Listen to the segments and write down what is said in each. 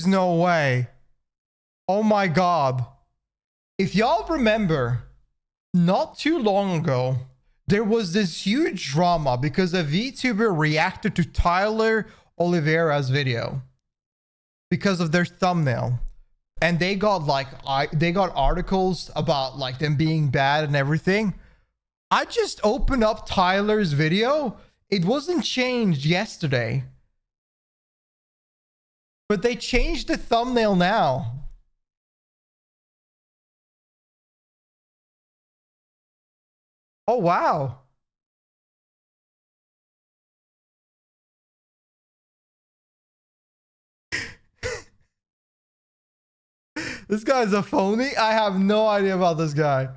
There's no way. Oh my God. If y'all remember, not too long ago, there was this huge drama because a VTuber reacted to Tyler Oliveira's video because of their thumbnail. And they got like, they got articles about like them being bad and everything. I just opened up Tyler's video. It wasn't changed yesterday, but they changed the thumbnail now. Oh, wow. This guy's a phony. I have no idea about this guy.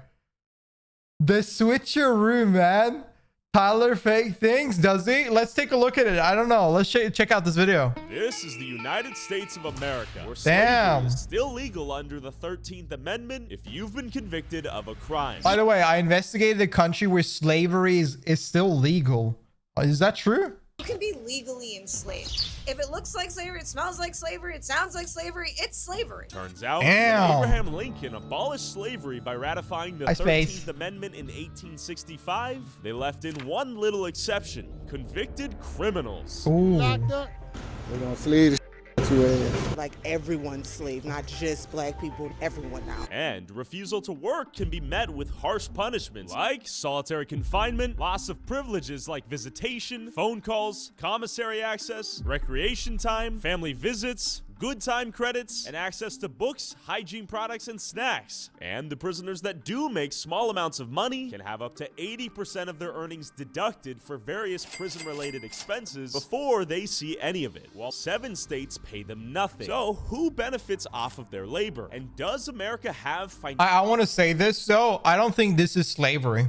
The switcheroo, man. Tyler fake things, does he? Let's take a look at it. I don't know. Let's check out this video. This is the United States of America, where Damn. slavery is still legal under the 13th Amendment if you've been convicted of a crime. By the way, I investigated a country where slavery is still legal. Is that true? You can be legally enslaved. If it looks like slavery, it smells like slavery, it sounds like slavery, it's slavery. Turns out, Damn. Abraham Lincoln abolished slavery by ratifying the 13th Amendment in 1865. They left in one little exception: convicted criminals. Ooh. They're gonna slay the to ass. Like everyone's slave, not just black people, everyone now. And refusal to work can be met with harsh punishments like solitary confinement, loss of privileges like visitation, phone calls, commissary access, recreation time, family visits, good time credits, and access to books, hygiene products, and snacks. And the prisoners that do make small amounts of money can have up to 80% of their earnings deducted for various prison-related expenses before they see any of it, while 7 states pay them nothing. So who benefits off of their labor? And does America have financial... I want to say this though. I don't think this is slavery.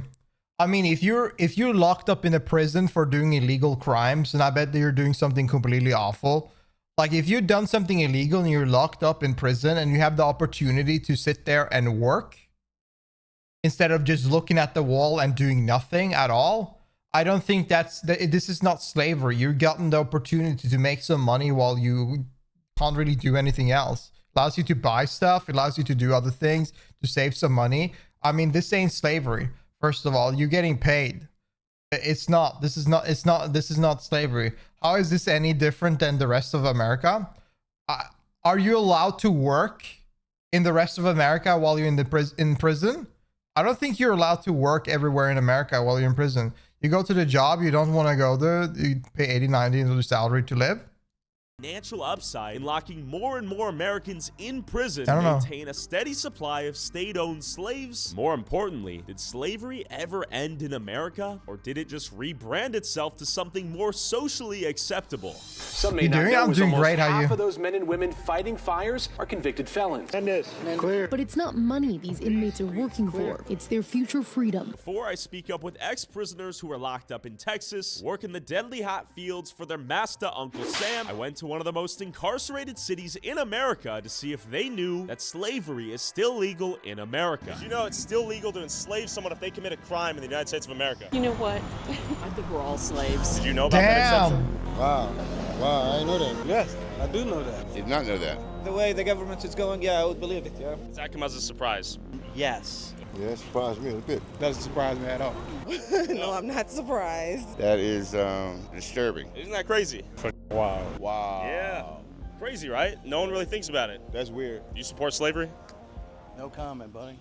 I mean, if you're locked up in a prison for doing illegal crimes, and I bet that you're doing something completely awful. Like if you've done something illegal and you're locked up in prison and you have the opportunity to sit there and work instead of just looking at the wall and doing nothing at all, I don't think this is not slavery. You've gotten the opportunity to make some money while you can't really do anything else. It allows you to buy stuff. It allows you to do other things to save some money. I mean, this ain't slavery. First of all, you're getting paid. It's not. This is not slavery. How is this any different than the rest of America? Are you allowed to work in the rest of America while you're in prison? I don't think you're allowed to work everywhere in America while you're in prison. You go to the job, you don't want to go there, you pay 80, 90 into the salary to live. Financial upside in locking more and more Americans in prison I don't know. maintain a steady supply of state-owned slaves. More importantly, did slavery ever end in America, or did it just rebrand itself to something more socially acceptable? Some may You not doing? know I'm is doing almost great. How half you? of those men and women fighting fires are convicted felons. And this, clear. But it's not money these inmates are working for. It's their future freedom. Before I speak up with ex-prisoners who are locked up in Texas, work in the deadly hot fields for their master, Uncle Sam, I went to one of the most incarcerated cities in America to see if they knew that slavery is still legal in America. Did you know it's still legal to enslave someone if they commit a crime in the United States of America? You know what? I think we're all slaves. Did you know about that Damn. exception? Wow, I didn't know that. Yes, I do know that. Did not know that. The way the government is going, yeah, I would believe it, yeah. Does that come as a surprise? Yes. Yeah, that surprised me a bit. Doesn't surprise me at all. No, I'm not surprised. That is disturbing. Isn't that crazy? Wow. Wow. Yeah. Crazy, right? No one really thinks about it. That's weird. Do you support slavery? No comment, buddy.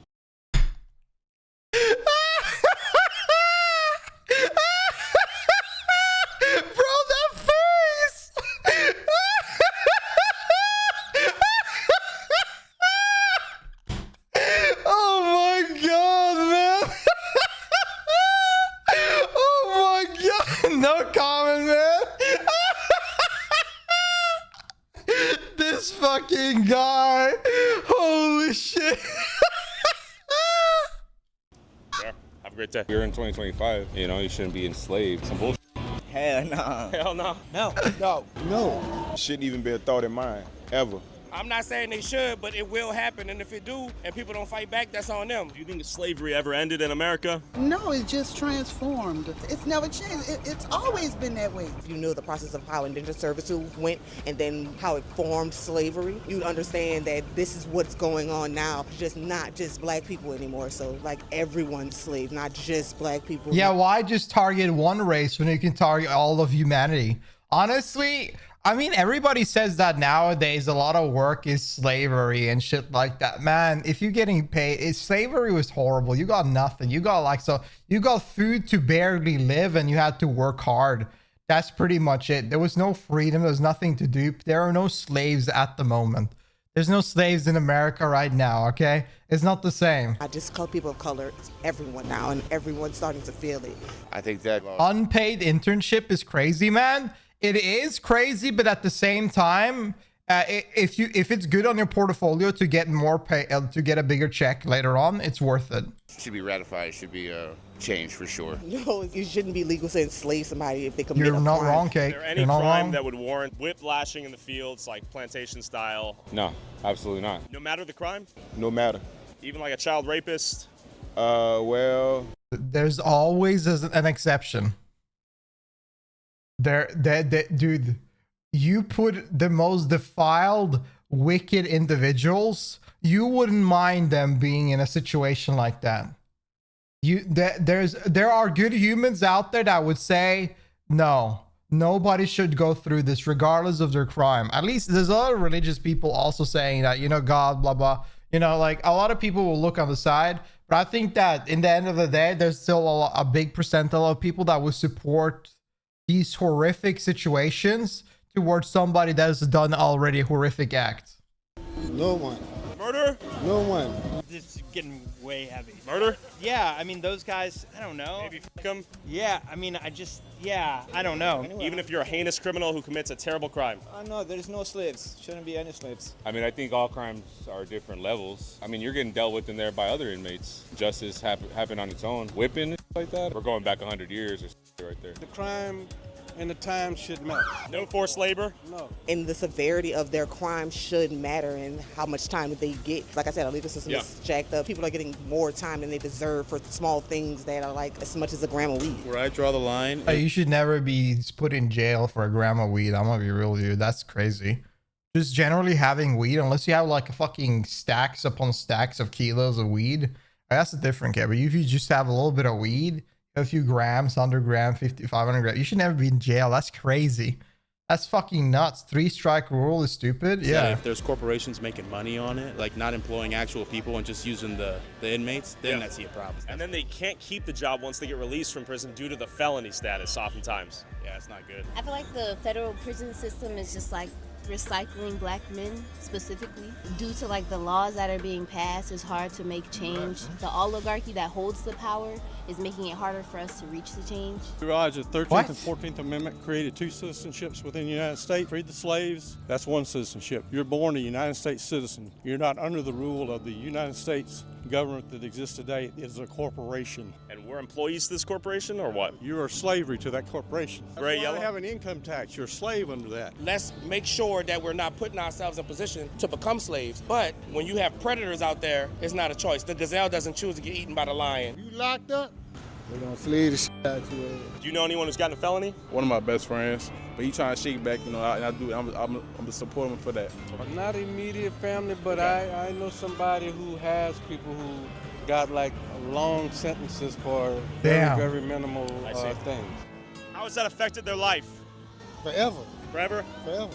Bro, that face! Oh my God, man! Oh my God! No comment, man! This fucking guy! Holy shit! Yeah. Have a great day. You're in 2025, you know, you shouldn't be enslaved. Some bullshit. Hell no. Hell no. No. No. Shouldn't even be a thought in mind, ever. I'm not saying they should, but it will happen. And if it do, and people don't fight back, that's on them. Do you think slavery ever ended in America? No, it just transformed. It's never changed. It's always been that way. If you knew the process of how indentured servitude went and then how it formed slavery, you'd understand that this is what's going on now. Just not just black people anymore. So like everyone's slave, not just black people. Yeah, why just target one race when you can target all of humanity? Honestly, I mean, everybody says that nowadays a lot of work is slavery and shit like that. Man, if you're getting paid, slavery was horrible. You got nothing. You got like, so you got food to barely live and you had to work hard. That's pretty much it. There was no freedom. There was nothing to do. There are no slaves at the moment. There's no slaves in America right now, okay? It's not the same. I just call people of color. It's everyone now, and everyone's starting to feel it. I think that Unpaid internship is crazy, man. It is crazy, but at the same time, if it's good on your portfolio to get more pay, to get a bigger check later on, it's worth it. should be ratified. It should be changed for sure. No, it shouldn't be legal to enslave somebody if they commit You're a not crime. wrong, Kate. Is there any You're not crime wrong. that would warrant whiplashing in the fields, like plantation style? No, absolutely not. No matter the crime? No matter. Even like a child rapist? Well, There's always an exception. Dude, you put the most defiled, wicked individuals, you wouldn't mind them being in a situation like that. There are good humans out there that would say, no, nobody should go through this regardless of their crime. At least there's a lot of religious people also saying that, you know, God, blah, blah. You know, like a lot of people will look on the side, but I think that in the end of the day, there's still a big percentile of people that would support these horrific situations towards somebody that has done already a horrific act. No one. Murder? No one. It's getting way heavy. Murder? Yeah, I mean, those guys, I don't know. Maybe fuck them? Yeah, I mean, I don't know. Even if you're a heinous criminal who commits a terrible crime? No, there's no slaves. Shouldn't be any slaves. I mean, I think all crimes are different levels. I mean, you're getting dealt with in there by other inmates. Justice happened on its own. Whipping and like that, we're going back 100 years or right there. The crime and the time should matter. No forced labor? No. And the severity of their crime should matter and how much time that they get. Like I said, our legal system is jacked up. People are getting more time than they deserve for small things that are like as much as a gram of weed. Where I draw the line. You should never be put in jail for a gram of weed. I'm gonna be real with you. That's crazy. Just generally having weed, unless you have like a fucking stacks upon stacks of kilos of weed, that's a different case. But if you just have a little bit of weed, a few grams, 100 grams, 50, 500 grams, you should never be in jail. That's crazy. That's fucking nuts. 3-strike rule is stupid. Yeah. If there's corporations making money on it, like not employing actual people and just using the inmates, then I see a problem. And then they can't keep the job once they get released from prison due to the felony status oftentimes. Yeah, it's not good. I feel like the federal prison system is just like recycling black men specifically. Due to like the laws that are being passed, it's hard to make change. The oligarchy that holds the power is making it harder for us to reach the change. You realize the 13th and 14th Amendment created two citizenships within the United States. Freed the slaves, that's one citizenship. You're born a United States citizen. You're not under the rule of the United States government that exists today. It is a corporation. And we're employees to this corporation or what? You are slavery to that corporation. Gray, That's why yellow? they have an income tax. You're a slave under that. Let's make sure that we're not putting ourselves in position to become slaves. But when you have predators out there, it's not a choice. The gazelle doesn't choose to get eaten by the lion. You locked up? They're gonna slay the shit out of you. Do you know anyone who's gotten a felony? One of my best friends, but he trying to shake back, you know, I'm supporting him for that. Not immediate family, but I know somebody who has people who got like long sentences for very minimal things. How has that affected their life? Forever. Forever? Forever.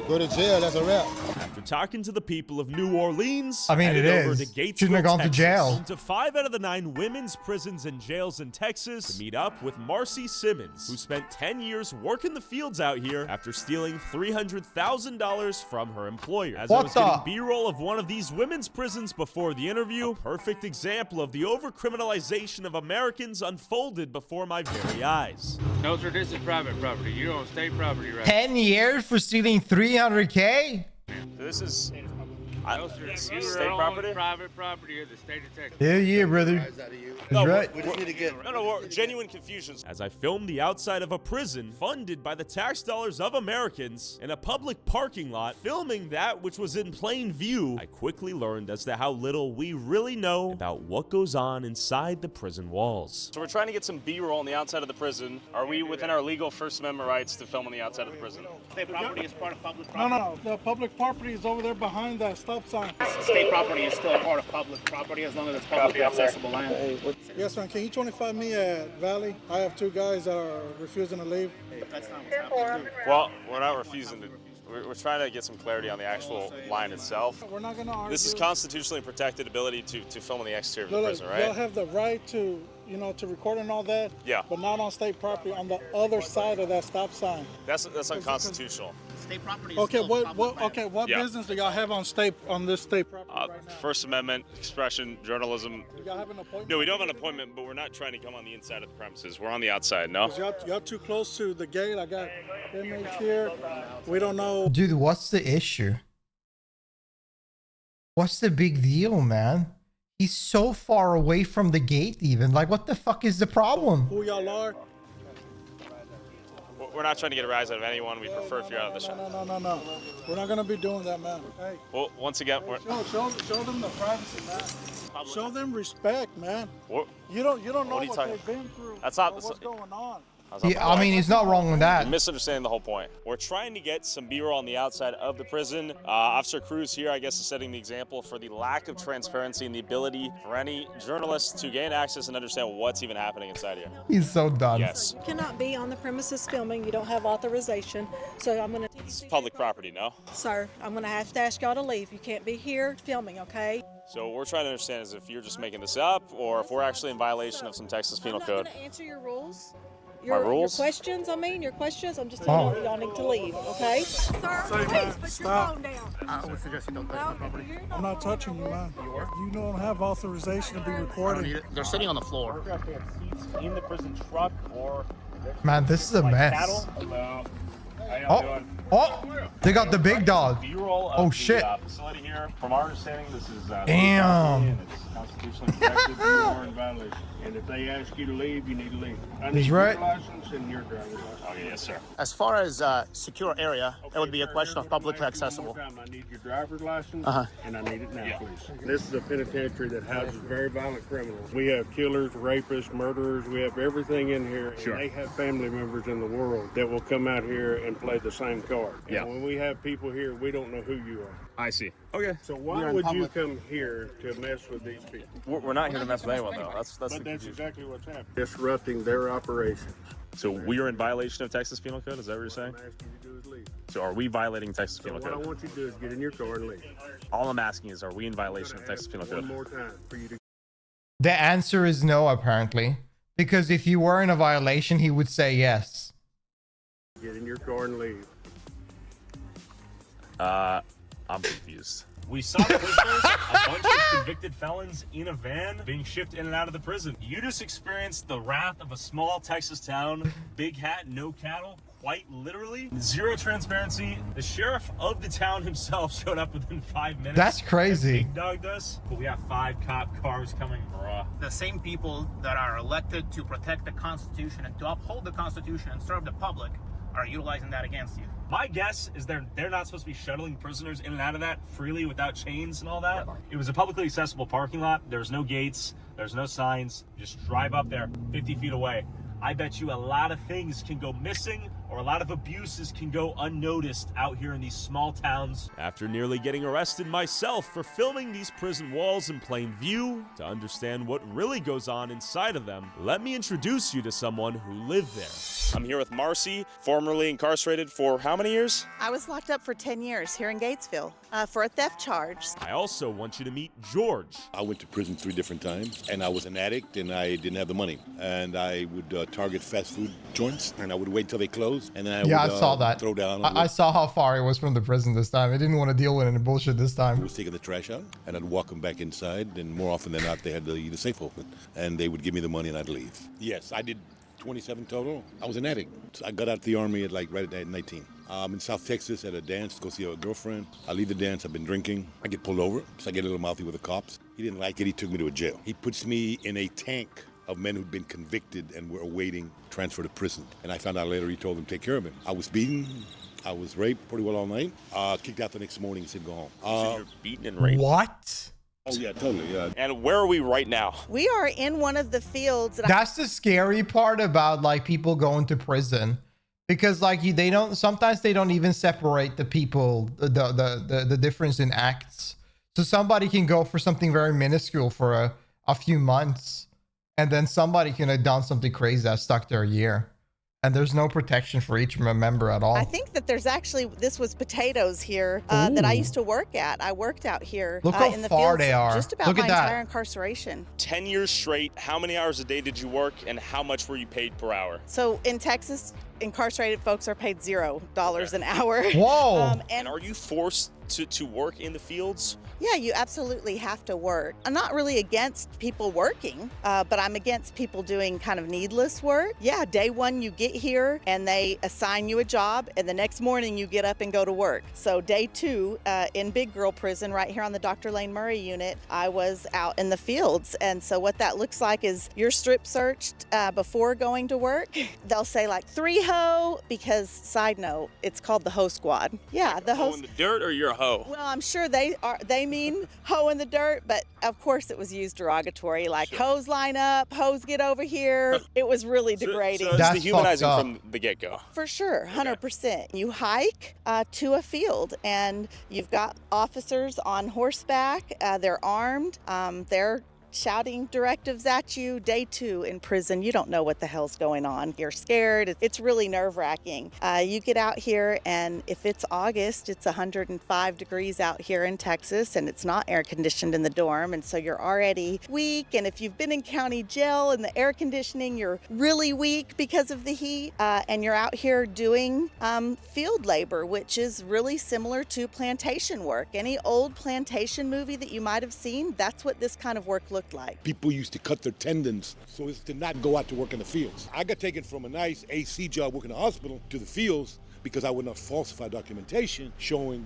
Go to jail, that's a wrap. After talking to the people of New Orleans, I mean, headed it over is. to Gatesville, Shouldn't have gone to Texas, jail. To 5 out of the 9 women's prisons and jails in Texas to meet up with Marcy Simmons, who spent 10 years working the fields out here after stealing $300,000 from her employer. As I was getting B-roll of one of these women's prisons before the interview, a perfect example of the overcriminalization of Americans unfolded before my very eyes. No, sir, this is private property. You're on state property right 10 years for stealing 300K? This is... State property? Private property of the state of Texas. Hell yeah, brother. That's right. We just need to get Genuine confusions. As I filmed the outside of a prison funded by the tax dollars of Americans in a public parking lot, filming that which was in plain view, I quickly learned as to how little we really know about what goes on inside the prison walls. So we're trying to get some B-roll on the outside of the prison. Are we within our legal First Amendment rights to film on the outside of the prison? State property is part of public No, property. no, the public property is over there behind that stop sign. State property is still part of public property as long as it's publicly accessible land. Yes, man. Can you 25 me at Valley? I have 2 guys that are refusing to leave. That's not what's happening. Well, we're not refusing to. We're trying to get some clarity on the actual line itself. We're not going to argue. This is constitutionally protected ability to film on the exterior of the Look, prison, right? Y'all have the right to, to record and all that. Yeah. But not on state property on the other side of that stop sign. That's unconstitutional. State property is Okay, still public land. what Yeah. business do y'all have on this state property right now? First Amendment, expression, journalism. Do y'all have an appointment? No, we don't have an appointment, but we're not trying to come on the inside of the premises. We're on the outside, no? 'Cause y'all too close to the gate. I got inmates here. We don't know. Dude, what's the issue? What's the big deal, man? He's so far away from the gate even. Like, what the fuck is the problem? Who y'all are? We're not trying to get a rise out of anyone. We prefer if you're out of the shop. No. We're not going to be doing that, man. Hey. Well, once again, we're... Show them the privacy, man. Show them respect, man. What? You don't know What are you what talking- they've been through. That's not- or what's going on. Yeah, I mean, he's not wrong with that. You're misunderstanding the whole point. We're trying to get some B-roll on the outside of the prison. Officer Cruz here, I guess, is setting the example for the lack of transparency and the ability for any journalists to gain access and understand what's even happening inside here. He's so done. Yes. You cannot be on the premises filming. You don't have authorization. So I'm going to... This is public property, no? Sir, I'm going to have to ask y'all to leave. You can't be here filming, okay? So what we're trying to understand is if you're just making this up or if we're actually in violation of some Texas Penal Code. I'm not going to answer your rules. My rules? Your questions, I'm just telling you, y'all need to leave, okay? Sir, please put Stop. your phone down. I would suggest you don't touch the property. I'm not touching you, man. You don't have authorization to be recorded. They're sitting on the floor. In the prison truck or... Man, this is a mess. Hello. Oh, they got the big dog. B-roll of Oh, shit. the facility here. From our understanding, this is... Damn. and it's constitutionally protected. You are in violation. And if they ask you to leave, you need to leave. I He's need right. your license and your driver's license. Okay, yes, sir. As far as secure area, it would be a question of publicly accessible. I need your driver's license, and I need it now, please. This is a penitentiary that houses very violent criminals. We have killers, rapists, murderers. We have everything in here. And they have family members in the world that will come out here and play the same card. Yeah. And when we have people here, we don't know who you are. I see. Okay. So why would you come here to mess with these people? We're not here to mess with anyone, though. That's But that's exactly what's happening. Disrupting their operations. So we are in violation of Texas Penal Code? Is that what you're saying? All I'm asking you to do is leave. So are we violating Texas So Penal what I Code? want you to do is get in your car and leave. All I'm asking is, are we in violation of Texas Penal One Code? more time for you to The answer is no, apparently. Because if you were in a violation, he would say yes. get in your car and leave. I'm confused. We saw prisoners, a bunch of convicted felons in a van being shipped in and out of the prison. You just experienced the wrath of a small Texas town, big hat, no cattle, quite literally. Zero transparency. The sheriff of the town himself showed up within 5 minutes. That's crazy. Big dogged us, but we have 5 cop cars coming, bruh. The same people that are elected to protect the Constitution and to uphold the Constitution and serve the public are utilizing that against you. My guess is they're not supposed to be shuttling prisoners in and out of that freely without chains and all that. It was a publicly accessible parking lot. There's no gates. There's no signs. Just drive up there 50 feet away. I bet you a lot of things can go missing or a lot of abuses can go unnoticed out here in these small towns. After nearly getting arrested myself for filming these prison walls in plain view, to understand what really goes on inside of them, let me introduce you to someone who lived there. I'm here with Marcy, formerly incarcerated for how many years? I was locked up for 10 years here in Gatesville for a theft charge. I also want you to meet George. I went to prison 3 different times, and I was an addict, and I didn't have the money. And I would target fast food joints, and I would wait till they closed, and then I would I saw that. throw down. I saw how far he was from the prison this time. He didn't want to deal with any bullshit this I time. was taking the trash out, and I'd walk them back inside, and more often than not, they had the safe open, and they would give me the money, and I'd leave. Yes, I did 27 total. I was an addict. So I got out of the Army at right at 19. I'm in South Texas at a dance to go see a girlfriend. I leave the dance, I've been drinking. I get pulled over, so I get a little mouthy with the cops. He didn't like it, he took me to a jail. He puts me in a tank of men who'd been convicted and were awaiting transfer to prison. And I found out later he told them to take care of him. I was beaten, I was raped pretty well all night. Kicked out the next morning and said go home. So you're beaten and raped? What? Oh yeah, totally, yeah. And where are we right now? We are in one of the fields. That's the scary part about like people going to prison, because like they don't, sometimes they don't even separate the people, the difference in acts. So somebody can go for something very minuscule for a few months, and then somebody can have done something crazy that's stuck there a year. And there's no protection for each member at all. I think that there's actually, this was potatoes here that I used to work at. I worked out here Look how in the far fields they are. just about Look my at that. entire incarceration. 10 years straight, how many hours a day did you work and how much were you paid per hour? So in Texas, incarcerated folks are paid $0 an hour. Whoa. And are you forced to work in the fields? Yeah, you absolutely have to work. I'm not really against people working, but I'm against people doing kind of needless work. Yeah, day one you get here and they assign you a job, and the next morning you get up and go to work. So day two in Big Girl Prison right here on the Dr. Lane Murray unit, I was out in the fields. And so what that looks like is you're strip searched before going to work. They'll say like 3 hoe, because side note, it's called the hoe squad. Yeah, the hoe in the dirt, or you're a hoe? Well, I'm sure they mean hoe in the dirt, but of course it was used derogatory, like hoes line up, hoes get over here. It was really degrading. So it's dehumanizing from the get-go. For sure, 100%. You hike to a field and you've got officers on horseback. They're armed. They're shouting directives at you. Day two in prison, you don't know what the hell's going on. You're scared. It's really nerve-wracking. You get out here, and if it's August, it's 105 degrees out here in Texas, and it's not air conditioned in the dorm, and so you're already weak. And if you've been in county jail and the air conditioning, you're really weak because of the heat. And you're out here doing field labor, which is really similar to plantation work. Any old plantation movie that you might have seen, that's what this kind of work looked like. People used to cut their tendons so as to not go out to work in the fields. I got taken from a nice AC job working in the hospital to the fields because I would not falsify documentation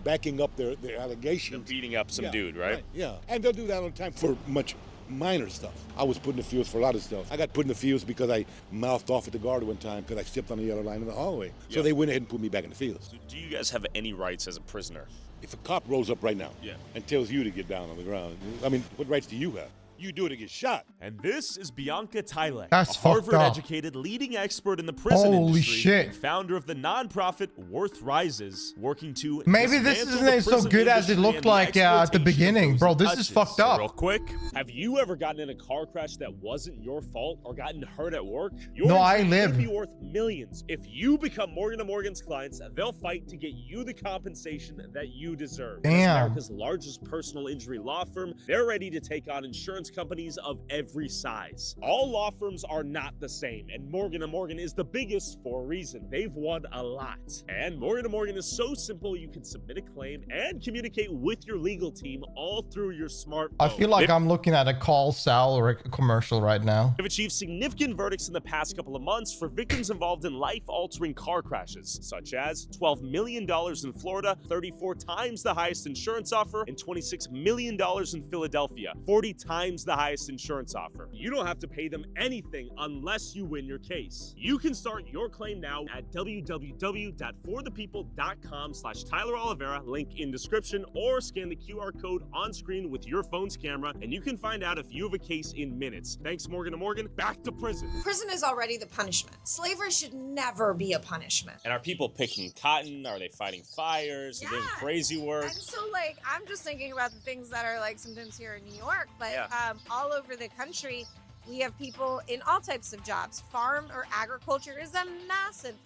backing up their allegations. They're beating up some dude, right? Yeah, and they'll do that all the time for much minor stuff. I was put in the fields for a lot of stuff. I got put in the fields because I mouthed off at the guard one time because I stepped on the yellow line in the hallway. So they went ahead and put me back in the fields. So do you guys have any rights as a prisoner? If a cop rolls up right now and tells you to get down on the ground, I mean, what rights do you have? You do it to get shot. And this is Bianca Tylek, That's a fucked up. Harvard-educated leading expert in the prison Holy industry, shit. and founder of the nonprofit Worth Rises, working to Maybe this dismantle the isn't so prison good as it industry looked and the like at the exploitation beginning. of Bro, those this is touches. fucked So up. real quick, Have you ever gotten in a car crash that wasn't your fault or gotten hurt at work? Your No, I injury live. could be worth millions. If you become Morgan & Morgan's clients, they'll fight to get you the compensation that you deserve. As Damn. America's largest personal injury law firm, they're ready to take on insurance companies of every size. All law firms are not the same, and Morgan & Morgan is the biggest for a reason. They've won a lot. And Morgan & Morgan is so simple, you can submit a claim and communicate with your legal team all through your smartphone. I feel like I'm looking at a call Sal or a commercial right now. They've achieved significant verdicts in the past couple of months for victims involved in life-altering car crashes, such as $12 million in Florida, 34 times the highest insurance offer, and $26 million in Philadelphia, 40 times the highest insurance offer. You don't have to pay them anything unless you win your case. You can start your claim now at www.forthepeople.com/Tyler Oliveira, link in description, or scan the QR code on screen with your phone's camera, and you can find out if you have a case in minutes. Thanks, Morgan & Morgan. Back to prison. Prison is already the punishment. Slavery should never be a punishment. And are people picking cotton? Are they fighting fires? Are they doing crazy work? And so, like, I'm just thinking about the things that are, like, sometimes here in New York, but all over the country, we have people in all types of jobs. Farm or agriculture is a massive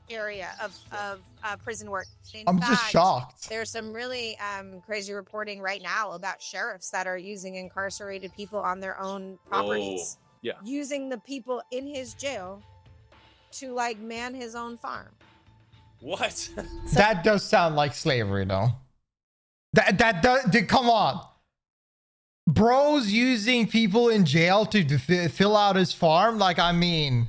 area of prison work. I'm just shocked. There's some really crazy reporting right now about sheriffs that are using incarcerated people on their own properties. Using the people in his jail to, like, man his own farm. What? That does sound like slavery, though. That does. Come on. Bro's using people in jail to fill out his farm. Like, I mean,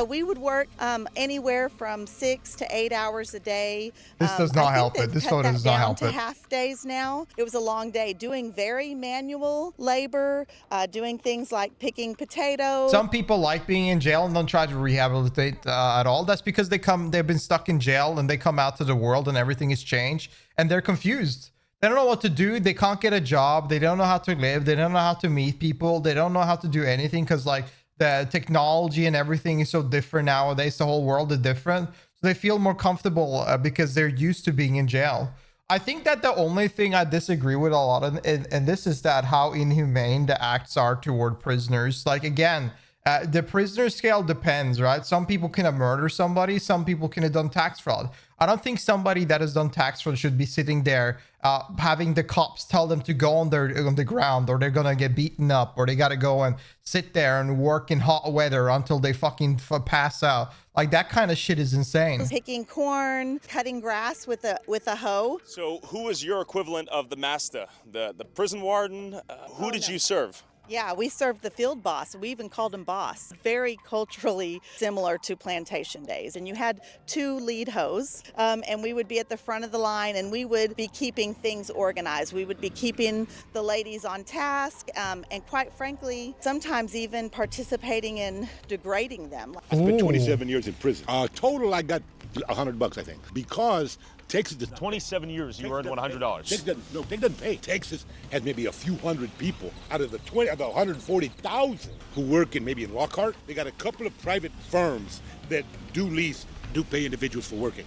We would work anywhere from 6 to 8 hours a day. This does not help it. This photo does not help to it. half days now. It was a long day doing very manual labor, doing things like picking potatoes. Some people like being in jail and don't try to rehabilitate at all. That's because they've been stuck in jail and they come out to the world and everything has changed and they're confused. They don't know what to do. They can't get a job. They don't know how to live. They don't know how to meet people. They don't know how to do anything because like the technology and everything is so different nowadays. The whole world is different. So they feel more comfortable because they're used to being in jail. I think that the only thing I disagree with a lot of, and this is that how inhumane the acts are toward prisoners. Like, again, the prisoner scale depends, right? Some people can have murdered somebody. Some people can have done tax fraud. I don't think somebody that has done tax fraud should be sitting there having the cops tell them to go on the ground or they're gonna get beaten up or they gotta go and sit there and work in hot weather until they fucking pass out. Like, that kind of shit is insane. Picking corn, cutting grass with a hoe. So who was your equivalent of the master, the prison warden? Who did you serve? Yeah, we served the field boss. We even called him boss. Very culturally similar to plantation days. And you had 2 lead hoes, and we would be at the front of the line, and we would be keeping things organized. We would be keeping the ladies on task, and quite frankly, sometimes even participating in degrading them. I spent 27 years in prison. Total, I got $100, I think, because Texas does 27 years, you earned $100. Texas doesn't pay. Texas has maybe a few hundred people out of the 140,000 who work in Lockhart. They got a couple of private firms that do pay individuals for working.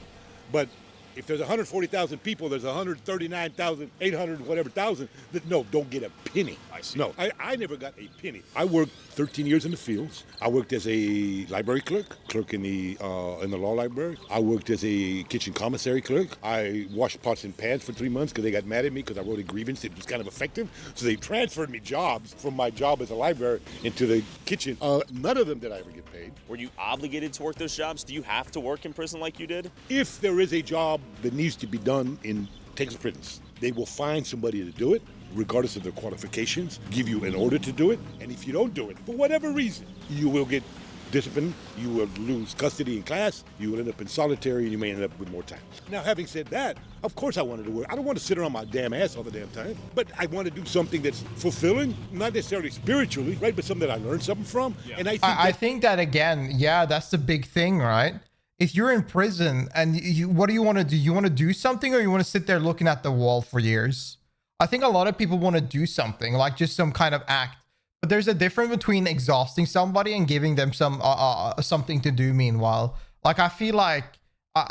But if there's 140,000 people, there's 139,800 whatever thousand that don't get a penny. I see. No, I never got a penny. I worked 13 years in the fields. I worked as a library clerk in the law library. I worked as a kitchen commissary clerk. I washed pots and pans for 3 months because they got mad at me because I wrote a grievance. It was kind of effective. So they transferred me jobs from my job as a library into the kitchen. None of them did I ever get paid. Were you obligated to work those jobs? Do you have to work in prison like you did? If there is a job that needs to be done in Texas prisons, they will find somebody to do it, regardless of their qualifications, give you an order to do it, and if you don't do it, for whatever reason, you will get disciplined, you will lose custody in class, you will end up in solitary, and you may end up with more time. Now, having said that, of course I wanted to work. I don't want to sit around my damn ass all the damn time, but I want to do something that's fulfilling, not necessarily spiritually, right, but something that I learned something from. Yeah. And I think that again, yeah, that's the big thing, right? If you're in prison and what do you want to do? You want to do something or you want to sit there looking at the wall for years? I think a lot of people want to do something, like just some kind of act. But there's a difference between exhausting somebody and giving them something to do meanwhile. Like, I feel like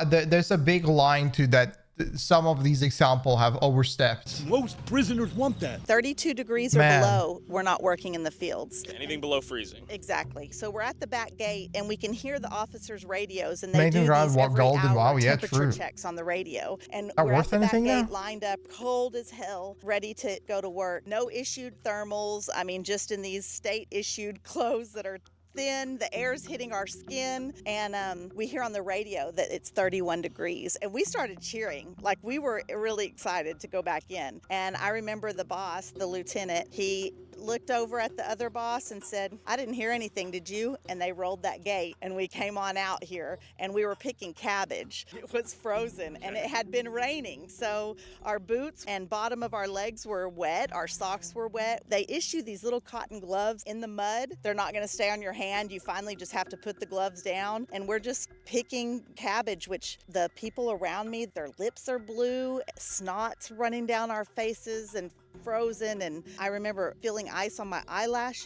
there's a big line to that. Some of these examples have overstepped. Most prisoners want that. 32 degrees or below, we're not working in the fields. Anything below freezing. Exactly. So we're at the back gate and we can hear the officers' radios and they do these every hour temperature checks on the radio. And we're at the back gate lined up, cold as hell, ready to go to work. No issued thermals. I mean, just in these state-issued clothes that are thin, the air's hitting our skin, and we hear on the radio that it's 31 degrees, and we started cheering. Like, we were really excited to go back in. And I remember the boss, the lieutenant, he looked over at the other boss and said, "I didn't hear anything, did you?" And they rolled that gate and we came on out here and we were picking cabbage. It was frozen and it had been raining, so our boots and bottom of our legs were wet, our socks were wet. They issue these little cotton gloves in the mud. They're not going to stay on your hand. You finally just have to put the gloves down, and we're just picking cabbage, which the people around me, their lips are blue, snot's running down our faces and frozen. And I remember feeling ice on my eyelashes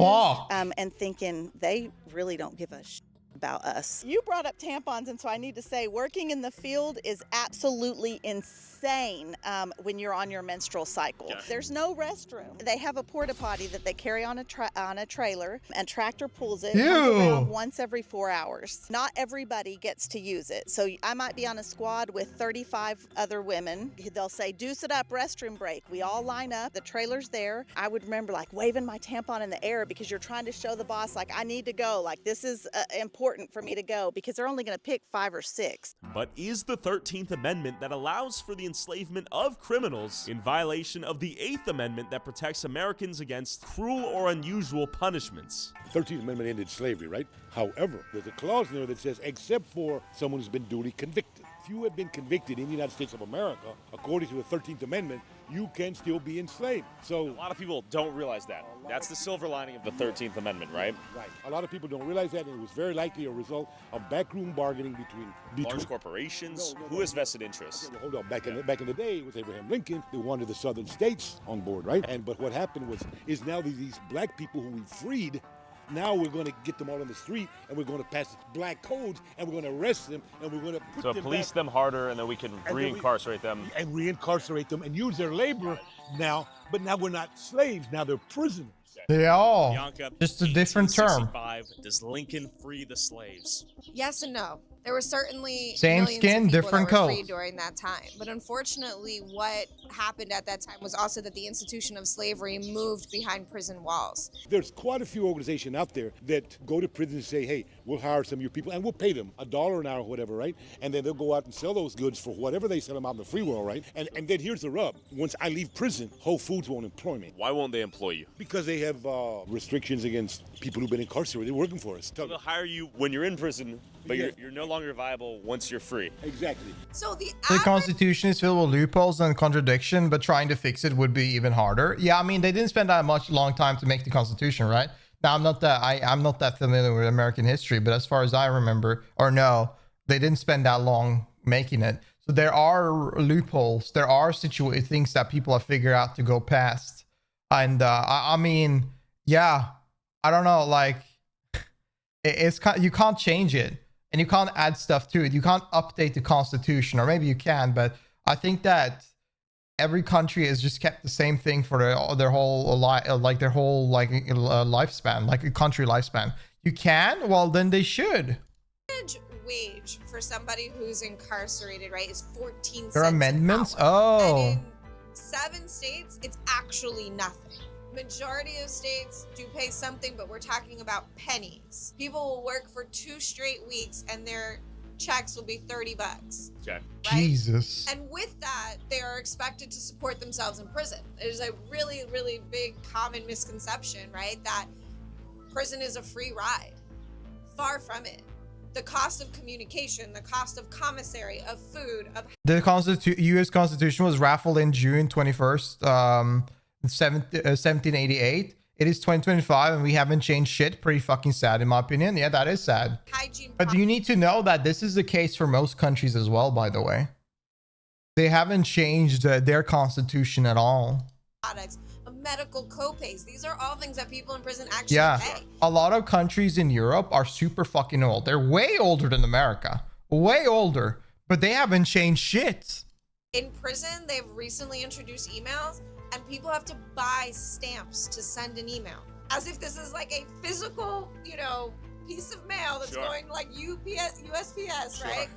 and thinking, they really don't give a shit about us. You brought up tampons, and so I need to say, working in the field is absolutely insane when you're on your menstrual cycle. Yeah. There's no restroom. They have a porta potty that they carry on a trailer, and tractor pulls it. Comes around once every 4 hours. Not everybody gets to use it. So I might be on a squad with 35 other women. They'll say, "Deuce it up, restroom break." We all line up. The trailer's there. I would remember like waving my tampon in the air because you're trying to show the boss, like, I need to go. Like, this is important important for me to go because they're only going to pick 5 or 6. But is the 13th Amendment that allows for the enslavement of criminals in violation of the 8th Amendment that protects Americans against cruel or unusual punishments? The 13th Amendment ended slavery, right? However, there's a clause in there that says, except for someone who's been duly convicted. If you have been convicted in the United States of America, according to the 13th Amendment, you can still be enslaved. So a lot of people don't realize that. That's the silver lining of the 13th Amendment, right? Right. A lot of people don't realize that, and it was very likely a result of backroom bargaining between large corporations. Who has vested interests? Okay, well, hold on. Back in the day, it was Abraham Lincoln. They wanted the southern states on board, right? But what happened is now these black people who we freed. Now we're going to get them all on the street, and we're going to pass black codes, and we're going to arrest them, and we're going to put them police them harder, and then we can reincarcerate them. And reincarcerate them and use their labor now. But now we're not slaves. Now they're prisoners. They are. Bianca, Just a different term. Does Lincoln free the slaves? Yes and no. There were certainly same millions skin, of people different that were coat free during that time. But unfortunately, what happened at that time was also that the institution of slavery moved behind prison walls. There's quite a few organizations out there that go to prison and say, hey, we'll hire some of your people and we'll pay them $1 an hour or whatever, right? And then they'll go out and sell those goods for whatever they sell them out in the free world, right? And then here's the rub. Once I leave prison, Whole Foods won't employ me. Why won't they employ you? Because they have restrictions against people who've been incarcerated working for us. So they'll hire you when you're in prison, but you're no longer viable once you're free. Exactly. So the Constitution is filled with loopholes and contradiction, but trying to fix it would be even harder. Yeah, I mean, they didn't spend that long time to make the Constitution, right? Now, I'm not that familiar with American history, but as far as I remember, or no, they didn't spend that long making it. So there are loopholes. There are things that people have figured out to go past. And I mean, yeah, I don't know, like, you can't change it. And you can't add stuff to it. You can't update the Constitution, or maybe you can, but I think that every country has just kept the same thing for their whole lifespan, like a country lifespan. You can? Well, then they should. Wage for somebody who's incarcerated, right, is 14 cents. There are amendments? An hour. Oh. And in 7 states, it's actually nothing. Majority of states do pay something, but we're talking about pennies. People will work for 2 straight weeks and their checks will be $30. Okay. Right? Jesus. And with that, they are expected to support themselves in prison. There's a really, really big common misconception, right? That prison is a free ride. Far from it. The cost of communication, the cost of commissary, of food, of... The U.S. Constitution was raffled in June 21st, 1788. It is 2025 and we haven't changed shit. Pretty fucking sad in my opinion. Yeah, that is sad. Hygiene. But you need to know that this is the case for most countries as well, by the way. They haven't changed their constitution at all. Products, of medical copays. These are all things that people in prison actually pay. A lot of countries in Europe are super fucking old. They're way older than America. Way older. But they haven't changed shit. In prison, they've recently introduced emails, and people have to buy stamps to send an email. As if this is like a physical, piece of mail that's going like USPS, right?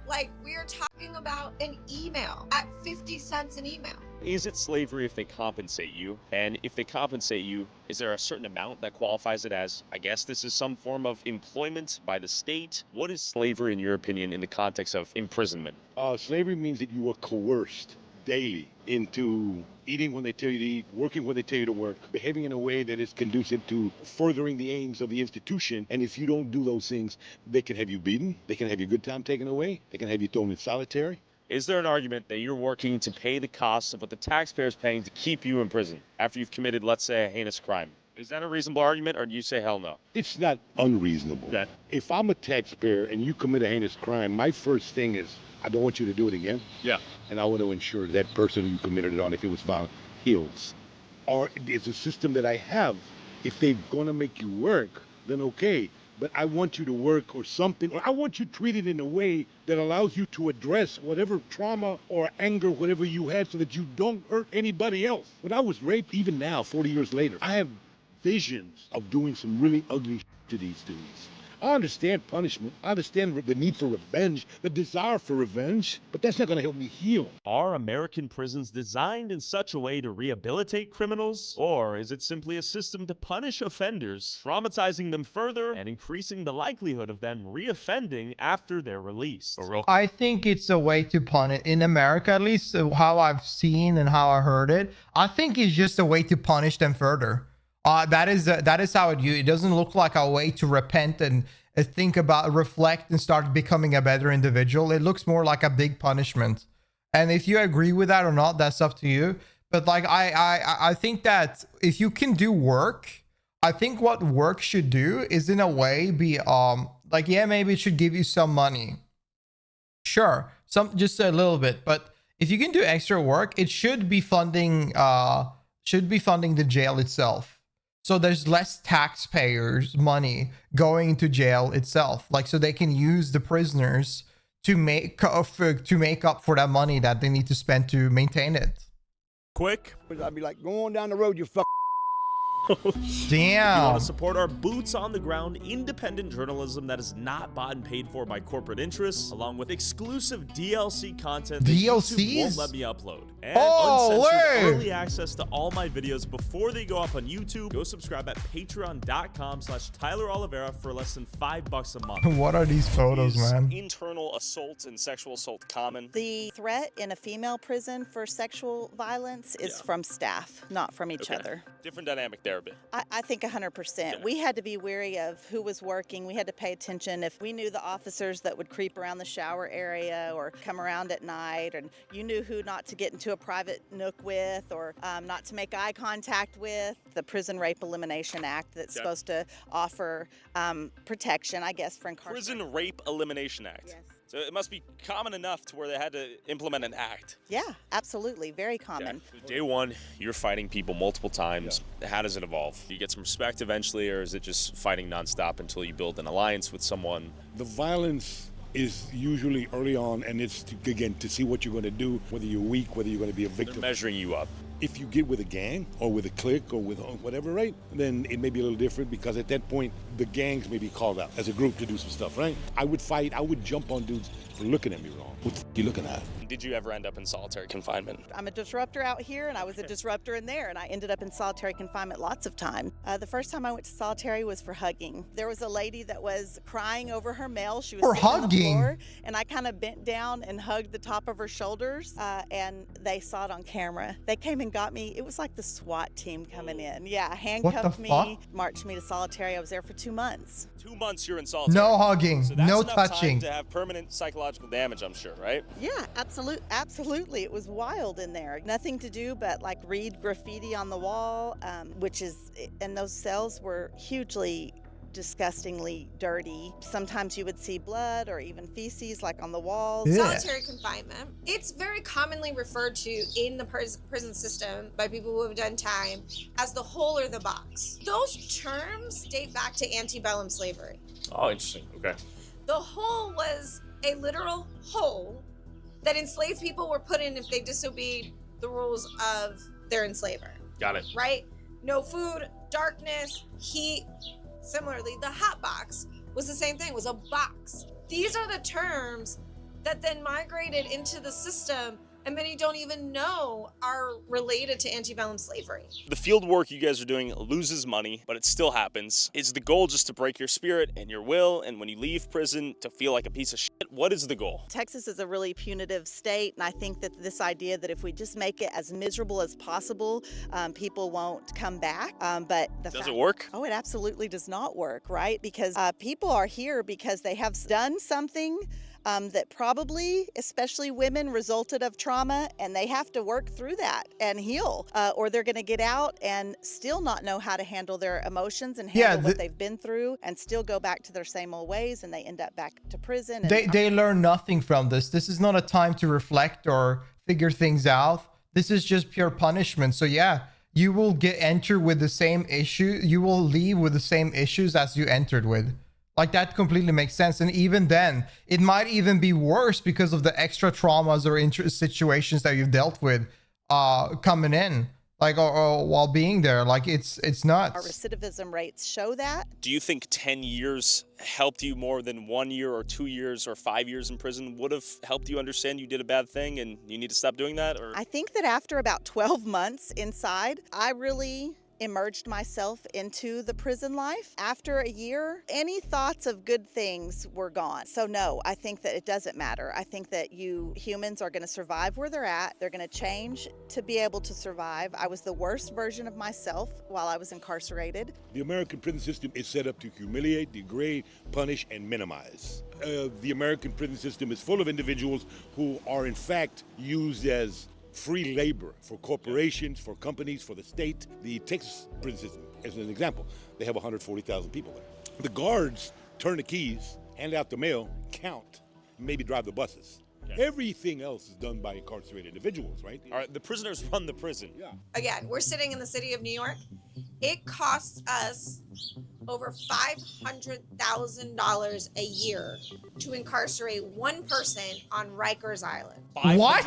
Like, we are talking about an email at 50 cents an email. Is it slavery if they compensate you? And if they compensate you, is there a certain amount that qualifies it as, I guess this is some form of employment by the state? What is slavery in your opinion in the context of imprisonment? Slavery means that you are coerced daily into eating when they tell you to eat, working when they tell you to work, behaving in a way that is conducive to furthering the aims of the institution. And if you don't do those things, they can have you beaten, they can have your good time taken away, they can have you thrown in solitary. Is there an argument that you're working to pay the costs of what the taxpayer is paying to keep you in prison after you've committed, let's say, a heinous crime? Is that a reasonable argument, or do you say hell no? It's not unreasonable. Okay. If I'm a taxpayer and you commit a heinous crime, my first thing is, I don't want you to do it again. Yeah. And I want to ensure that person who you committed it on, if it was violent, heals. Or it's a system that I have. If they're going to make you work, then okay. But I want you to work or something, or I want you treated in a way that allows you to address whatever trauma or anger, whatever you had, so that you don't hurt anybody else. When I was raped, even now, 40 years later, I have visions of doing some really ugly shit to these dudes. I understand punishment. I understand the need for revenge, the desire for revenge, but that's not going to help me heal. Are American prisons designed in such a way to rehabilitate criminals? Or is it simply a system to punish offenders, traumatizing them further and increasing the likelihood of them reoffending after they're released? I think it's a way to punish, in America at least, how I've seen and how I heard it. I think it's just a way to punish them further. That is how it doesn't look like a way to repent and think about, reflect, and start becoming a better individual. It looks more like a big punishment. And if you agree with that or not, that's up to you. But like I think that if you can do work, I think what work should do is in a way be like, yeah, maybe it should give you some money. Sure, just a little bit, but if you can do extra work, it should be funding the jail itself. So there's less taxpayers' money going into jail itself, like so they can use the prisoners to make up for that money that they need to spend to maintain it. Quick. I'd be like, go on down the road, you fuck. If you Damn. want to support our boots on the ground independent journalism that is not bought and paid for by corporate interests, along with exclusive DLC content that YouTube won't let me upload, and uncensored early access to all my videos before they go up on YouTube, go subscribe at patreon.com/Tyler Oliveira for less than $5 a month. What are these photos, Is man? internal assault and sexual assault common? The threat in a female prison for sexual violence is from staff, not from each other. Different dynamic there a bit. I think 100%. We had to be wary of who was working. We had to pay attention. If we knew the officers that would creep around the shower area or come around at night, and you knew who not to get into a private nook with or not to make eye contact with. The Prison Rape Elimination Act that's supposed to offer protection, I guess, for incarcerated. Prison Rape Elimination Act. Yes. So it must be common enough to where they had to implement an act. Yeah, absolutely. Very common. Day one, you're fighting people multiple times. How does it evolve? Do you get some respect eventually, or is it just fighting nonstop until you build an alliance with someone? The violence is usually early on, and it's, again, to see what you're going to do, whether you're weak, whether you're going to be a victim. They're measuring you up. If you get with a gang or with a clique or with whatever, right, then it may be a little different because at that point, the gangs may be called out as a group to do some stuff, right? I would fight, I would jump on dudes for looking at me wrong. What the f*** you looking at? Did you ever end up in solitary confinement? I'm a disruptor out here, and I was a disruptor in there, and I ended up in solitary confinement lots of times. The first time I went to solitary was for hugging. There was a lady that was crying over her mail. She was sitting on the floor, and I kind of bent down and hugged the top of her shoulders, and they saw it on camera. They came and got me. It was like the SWAT team coming in. Yeah, handcuffed me, marched me to solitary. I was there for 2 months. 2 months you're in solitary. No hugging, so that's no enough touching. Time to have permanent psychological damage, I'm sure, right? Yeah, absolutely. It was wild in there. Nothing to do but like read graffiti on the wall, and those cells were hugely disgustingly dirty. Sometimes you would see blood or even feces like on the walls. Solitary confinement. It's very commonly referred to in the prison system by people who have done time as the hole or the box. Those terms date back to antebellum slavery. Oh, interesting. Okay. The hole was a literal hole that enslaved people were put in if they disobeyed the rules of their enslaver. Got it. Right? No food, darkness, heat. Similarly, the hot box was the same thing, was a box. These are the terms that then migrated into the system and many don't even know are related to antebellum slavery. The field work you guys are doing loses money, but it still happens. Is the goal just to break your spirit and your will, and when you leave prison to feel like a piece of shit? What is the goal? Texas is a really punitive state, and I think that this idea that if we just make it as miserable as possible, people won't come back. But does it work? Oh, it absolutely does not work, right? Because people are here because they have done something that probably, especially women, resulted of trauma, and they have to work through that and heal, or they're going to get out and still not know how to handle their emotions and handle what they've been through, and still go back to their same old ways, and they end up back to prison. And They learn nothing from this. This is not a time to reflect or figure things out. This is just pure punishment. So yeah, you will enter with the same issue. You will leave with the same issues as you entered with. Like, that completely makes sense. And even then, it might even be worse because of the extra traumas or situations that you've dealt with coming in. like or while being there. Like it's Our nuts. recidivism rates show that. Do you think 10 years helped you more than 1 year or 2 years or 5 years in prison would have helped you understand you did a bad thing and you need to stop doing that? Or I think that after about 12 months inside, I really immersed myself into the prison life. After a year, any thoughts of good things were gone. So no, I think that it doesn't matter. I think that humans are going to survive where they're at. They're going to change to be able to survive. I was the worst version of myself while I was incarcerated. The American prison system is set up to humiliate, degrade, punish, and minimize. The American prison system is full of individuals who are in fact used as free labor for corporations, for companies, for the state. The Texas prison system, as an example, they have 140,000 people there. The guards turn the keys, hand out the mail, count, maybe drive the buses. Okay. Everything else is done by incarcerated individuals, right? All right, the prisoners run the prison. Yeah. Again, we're sitting in the city of New York. It costs us over $500,000 a year to incarcerate one person on Rikers Island. What?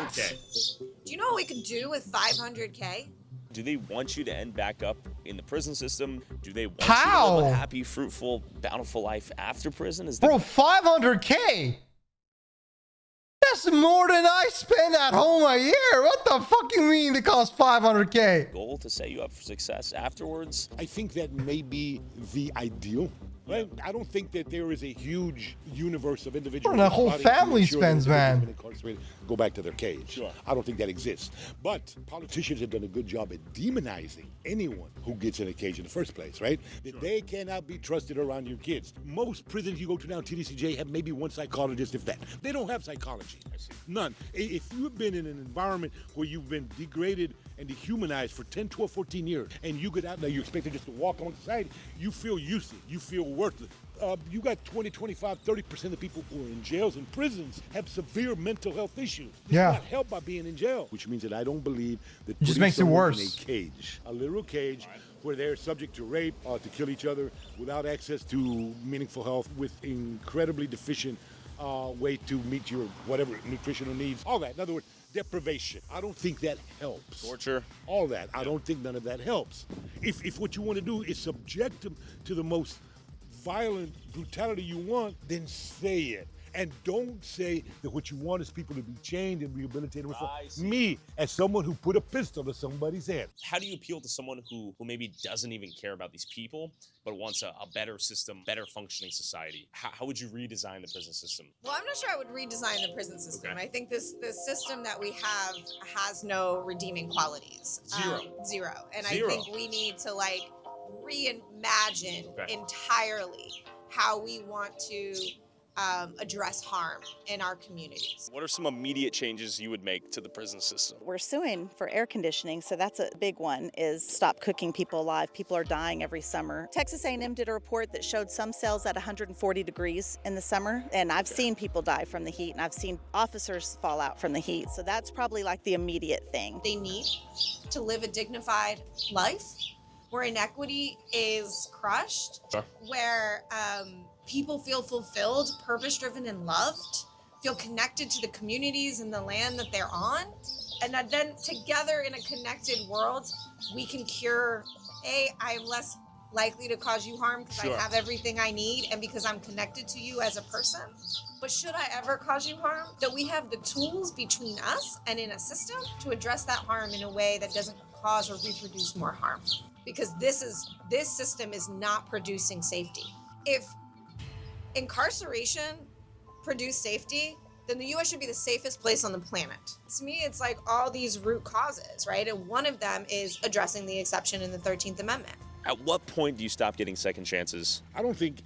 Do you know what we could do with $500K? Do they want you to end back up in the prison system? Do they want you How? to live a happy, fruitful, bountiful life after prison? Bro, $500K? That's more than I spend at home a year. What the fuck you mean it costs $500K? Goal to set you up for success afterwards? I think that may be the ideal. Right? I don't think that there is a huge universe of individuals. Bro, the whole family spends, man. Incarcerated, go back to their cage. Sure. I don't think that exists. But politicians have done a good job at demonizing anyone who gets in a cage in the first place, right? That they cannot be trusted around your kids. Most prisons you go to now, TDCJ, have maybe one psychologist, if that. They don't have psychology. I see. None. If you've been in an environment where you've been degraded and dehumanized for 10, 12, 14 years, and you get out there, you're expected just to walk on society, you feel useless, you feel worthless. You got 20, 25, 30% of the people who are in jails and prisons have severe mental health issues. They're not helped by being in jail, which means that I don't believe that it just makes it worse. In a cage, a literal cage, where they're subject to rape, to kill each other, without access to meaningful health, with incredibly deficient way to meet your whatever nutritional needs, all that. In other words, deprivation. I don't think that helps. Torture. All that. I don't think none of that helps. If what you want to do is subject them to the most violent brutality you want, then say it. And don't say that what you want is people to be chained and rehabilitated. Me, as someone who put a pistol to somebody's head. How do you appeal to someone who maybe doesn't even care about these people, but wants a better system, better functioning society? How would you redesign the prison system? Well, I'm not sure I would redesign the prison system. Okay. I think this system that we have has no redeeming qualities. Zero. And I think we need to reimagine entirely how we want to address harm in our communities. What are some immediate changes you would make to the prison system? We're suing for air conditioning, so that's a big one, is stop cooking people alive. People are dying every summer. Texas A&M did a report that showed some cells at 140 degrees in the summer, and I've seen people die from the heat, and I've seen officers fall out from the heat, so that's probably like the immediate thing. They need to live a dignified life where inequity is crushed, where people feel fulfilled, purpose-driven, and loved, feel connected to the communities and the land that they're on, and that then together in a connected world, we can cure, I'm less likely to cause you harm because I have everything I need and because I'm connected to you as a person. But should I ever cause you harm, that we have the tools between us and in a system to address that harm in a way that doesn't cause or reproduce more harm. Because this system is not producing safety. If incarceration produced safety, then the US should be the safest place on the planet. To me, it's like all these root causes, right? And one of them is addressing the exception in the 13th Amendment. At what point do you stop getting second chances? I don't think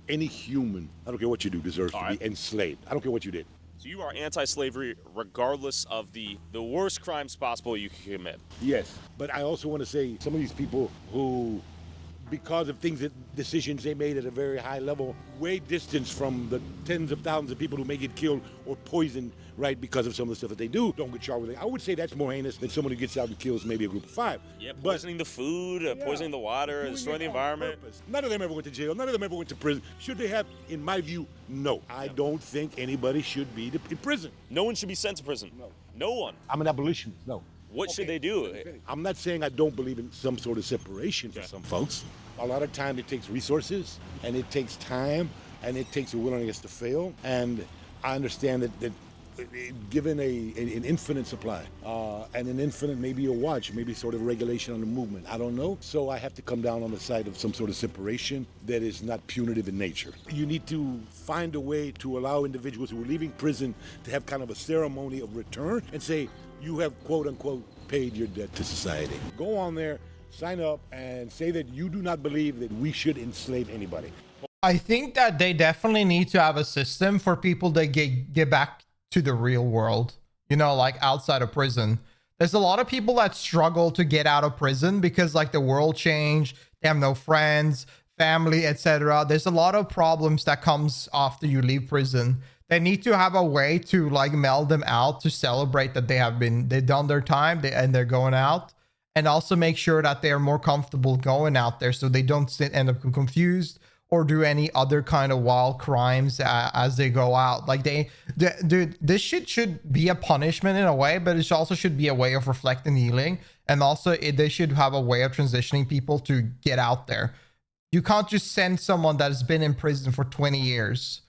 any human, I don't care what you do, deserves to be enslaved. I don't care what you did. So you are anti-slavery regardless of the worst crimes possible you can commit? Yes, but I also want to say some of these people who, because of decisions they made at a very high level, way distance from the tens of thousands of people who may get killed or poisoned, right, because of some of the stuff that they do, don't get charged with it. I would say that's more heinous than someone who gets out and kills maybe a group of 5. Yeah, poisoning the food, poisoning the water, destroying the environment. None of them ever went to jail. None of them ever went to prison. Should they have? In my view, no. I don't think anybody should be in prison. No one should be sent to prison? No. No one? I'm an abolitionist. No. What should they do? I'm not saying I don't believe in some sort of separation for some folks. A lot of time it takes resources, and it takes time, and it takes a willingness to fail. And I understand that given an infinite supply and an infinite, maybe a watch, maybe sort of regulation on the movement, I don't know. So I have to come down on the side of some sort of separation that is not punitive in nature. You need to find a way to allow individuals who are leaving prison to have kind of a ceremony of return and say, you have, quote unquote, paid your debt to society. Go on there, sign up, and say that you do not believe that we should enslave anybody. I think that they definitely need to have a system for people to get back to the real world, you know, like outside of prison. There's a lot of people that struggle to get out of prison because like the world changed, they have no friends, family, etc. There's a lot of problems that comes after you leave prison. They need to have a way to like meld them out to celebrate that they've done their time and they're going out, and also make sure that they are more comfortable going out there so they don't end up confused or do any other kind of wild crimes as they go out. Like dude, this shit should be a punishment in a way, but it also should be a way of reflecting healing. And also they should have a way of transitioning people to get out there. You can't just send someone that has been in prison for 20 years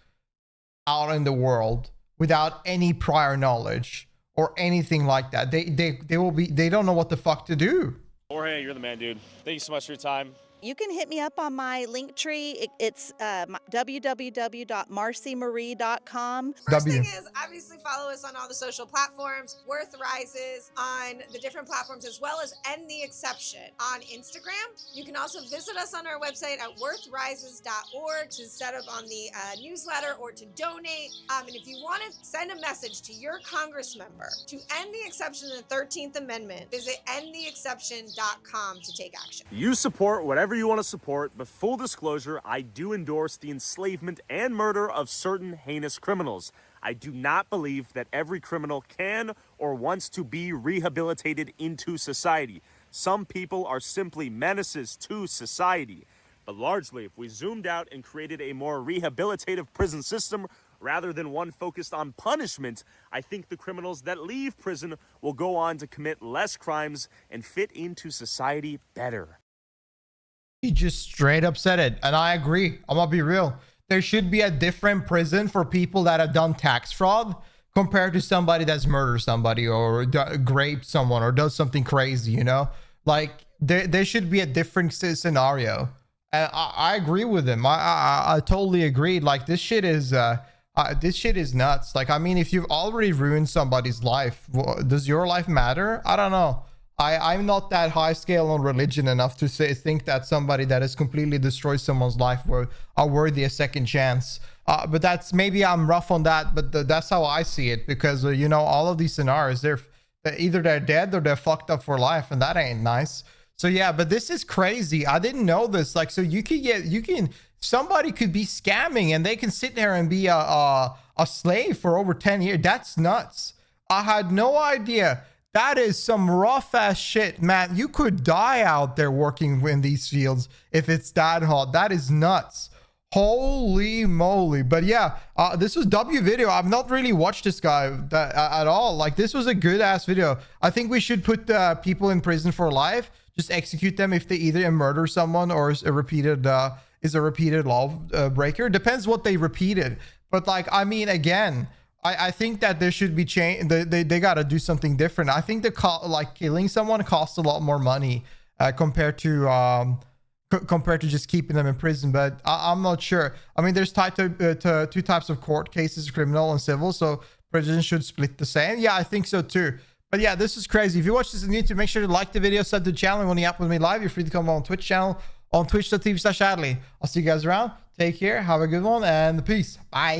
out in the world without any prior knowledge or anything like that. They don't know what the fuck to do. Jorge, you're the man, dude. Thank you so much for your time. You can hit me up on my link tree. It's www.marcymarie.com. First thing is, obviously follow us on all the social platforms. Worth Rises on the different platforms, as well as End the Exception on Instagram. You can also visit us on our website at worthrises.org to set up on the newsletter or to donate. And if you want to send a message to your Congress member to end the exception in the 13th Amendment, visit endtheexception.com to take action. You support whatever you want to support, but full disclosure, I do endorse the enslavement and murder of certain heinous criminals. I do not believe that every criminal can or wants to be rehabilitated into society. Some people are simply menaces to society. But largely, if we zoomed out and created a more rehabilitative prison system rather than one focused on punishment, I think the criminals that leave prison will go on to commit less crimes and fit into society better. He just straight up said it, and I agree. I'm gonna be real. There should be a different prison for people that have done tax fraud compared to somebody that's murdered somebody or raped someone or does something crazy, you know? Like, there should be a different scenario. And I agree with him. I totally agree. Like, this shit is nuts. Like, I mean, if you've already ruined somebody's life, does your life matter? I don't know. I'm not that high scale on religion enough to think that somebody that has completely destroyed someone's life are worthy a second chance. But that's, maybe I'm rough on that, but that's how I see it, because you know, all of these scenarios, either they're dead or they're fucked up for life, and that ain't nice. So yeah, but this is crazy. I didn't know this. Like, so somebody could be scamming and they can sit there and be a slave for over 10 years. That's nuts. I had no idea. That is some rough ass shit, man. You could die out there working in these fields if it's that hot. That is nuts. Holy moly. But yeah, this was W video. I've not really watched this guy at all. Like, this was a good ass video. I think we should put people in prison for life. Just execute them if they either murder someone or is a repeated law breaker. Depends what they repeated. But like, I mean, again, I think that there should be change. They got to do something different. I think like killing someone costs a lot more money compared to just keeping them in prison. But I'm not sure. I mean, there's two types of court cases, criminal and civil. So prison should split the same. Yeah, I think so too. But yeah, this is crazy. If you watch this on YouTube, make sure to like the video, sub to the channel. When you up with me live, you're free to come on Twitch channel on twitch.tv/Adley. I'll see you guys around. Take care. Have a good one and peace. Bye.